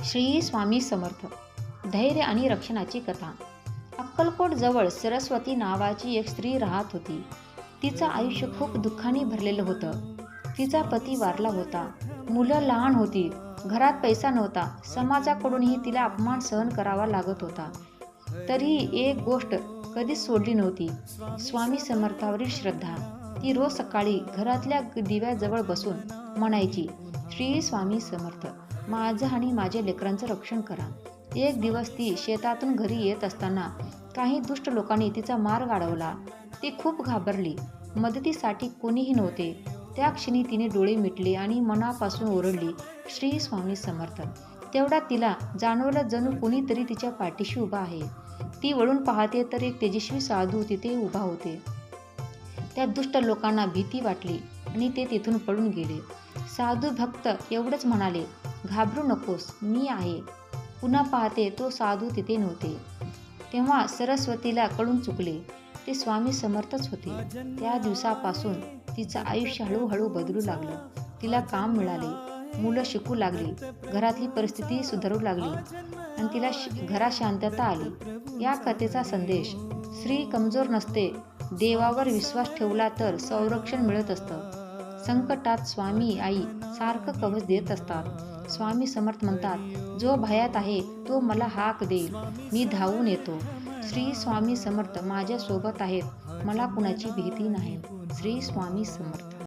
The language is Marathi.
श्री स्वामी समर्थ. धैर्य आणि रक्षणाची कथा. अक्कलकोट जवळ सरस्वती नावाची एक स्त्री राहत होती. तिचं आयुष्य खूप दुःखाने भरलेलं होतं. तिचा पती वारला होता. मुलं लहान होती. घरात पैसा नव्हता. समाजाकडूनही तिला अपमान सहन करावा लागत होता. तरीही एक गोष्ट कधीच सोडली नव्हती, स्वामी समर्थावरील श्रद्धा. ती रोज सकाळी घरातल्या दिव्याजवळ बसून म्हणायची, श्री स्वामी समर्थ, माझं आणि माझ्या लेकरांचं रक्षण करा. एक दिवस ती शेतातून घरी येत असताना काही दुष्ट लोकांनी तिचा मार्ग अडवला. ती खूप घाबरली. मदतीसाठी कोणीही नव्हते. त्या क्षणी तिने डोळे मिटले आणि मनापासून ओरडली, श्री स्वामी समर्थ. तेवढ्यात तिला जाणवलं जणू कोणीतरी तिच्या पाठीशी उभा आहे. ती वळून पाहते तर एक तेजस्वी साधू तिथे उभा होते. त्या दुष्ट लोकांना भीती वाटली आणि ते तिथून पळून गेले. साधू भक्त एवढंच म्हणाले, घाबरू नकोस, मी आहे. पुन्हा पाहते तो साधू तिथे नव्हते. तेव्हा सरस्वतीला कळून चुकले, ते स्वामी समर्थच होते. त्या दिवसापासून तिचं आयुष्य हळूहळू बदलू लागलं. तिला काम मिळाले, मुलं शिकू लागली, घरातली परिस्थिती सुधारू लागली आणि तिला घरात शांतता आली. या कथेचा संदेश, स्त्री कमजोर नसते. देवावर विश्वास ठेवला तर संरक्षण मिळत असतं. संकटात स्वामी आई सारखं कवच देत असतात. स्वामी समर्थ म्हणतात, जो भयात आहे तो मला हाक देईल, मी धावून येतो. श्री स्वामी समर्थ माझ्या सोबत आहेत, मला कुणाची भीती नाही. श्री स्वामी समर्थ.